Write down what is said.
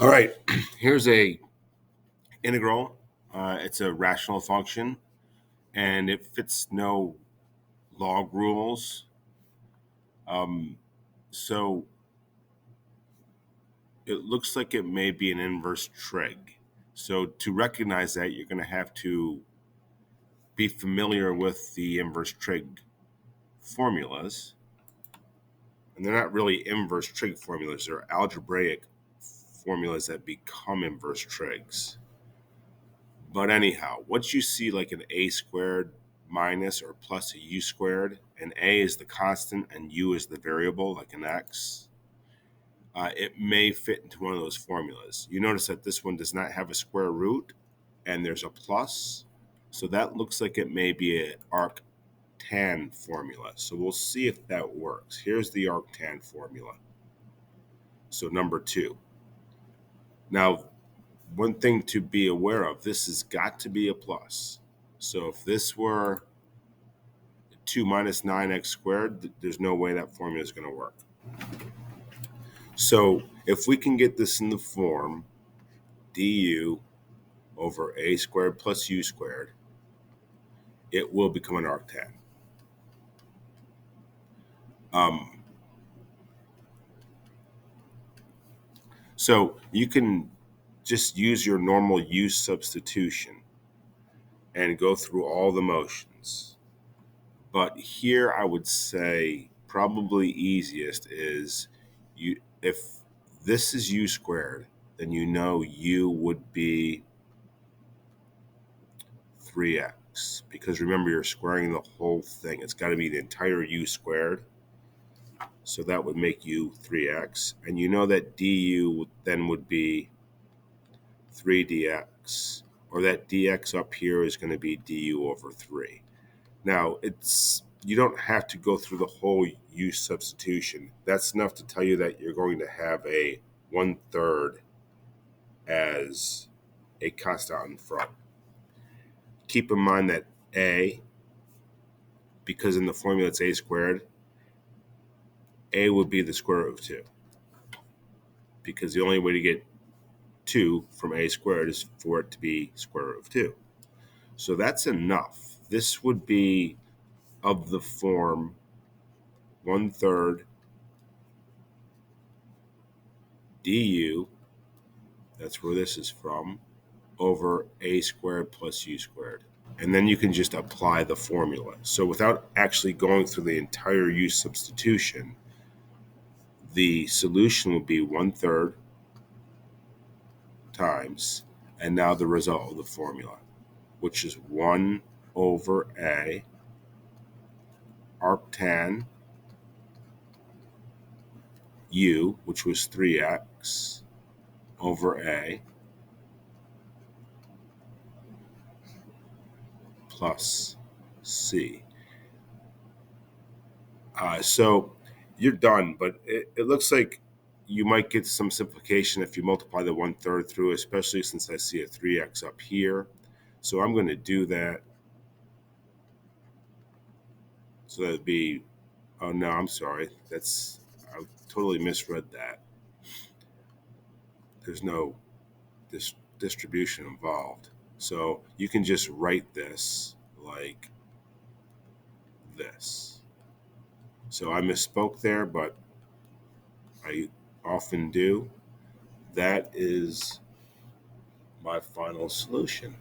All right, here's a integral. It's a rational function, and it fits no log rules. Um, so it looks like it may be an inverse trig. So to recognize that, you're going to have to be familiar with the inverse trig formulas. And they're not really inverse trig formulas, they're algebraic formulas that become inverse trigs. But anyhow, once you see like an a squared minus or plus a u squared, and a is the constant and u is the variable, like an x, it may fit into one of those formulas. You notice that this one does not have a square root, and there's a plus. So that looks like it may be an arctan formula. So we'll see if that works. Here's the arctan formula. So number 2. Now, one thing to be aware of, this has got to be a plus. So if this were 2 minus 9x squared, there's no way that formula is going to work. So if we can get this in the form du over a squared plus u squared, it will become an arctan. So you can just use your normal u substitution and go through all the motions. But here I would say probably easiest is if this is u squared, then you know u would be 3x, because remember, you're squaring the whole thing. It's got to be the entire u squared. So that would make u 3x. And you know that du then would be 3dx, or that dx up here is going to be du over 3. Now, you don't have to go through the whole u substitution. That's enough to tell you that you're going to have a 1/3 as a constant in front. Keep in mind that a, because in the formula it's a squared, a would be the square root of 2. Because the only way to get 2 from a squared is for it to be square root of 2. So that's enough. This would be of the form 1/3 du, that's where this is from, over a squared plus u squared. And then you can just apply the formula. So without actually going through the entire u substitution, the solution would be 1/3 times, and now the result of the formula, which is 1 over a arctan u, which was 3x, over a plus c. So you're done, but it looks like you might get some simplification if you multiply the 1/3 through, especially since I see a 3x up here. So I'm going to do that. So that'd be, oh no, I'm sorry. I totally misread that. There's no distribution involved. So you can just write this like this. So I misspoke there, but I often do. That is my final solution.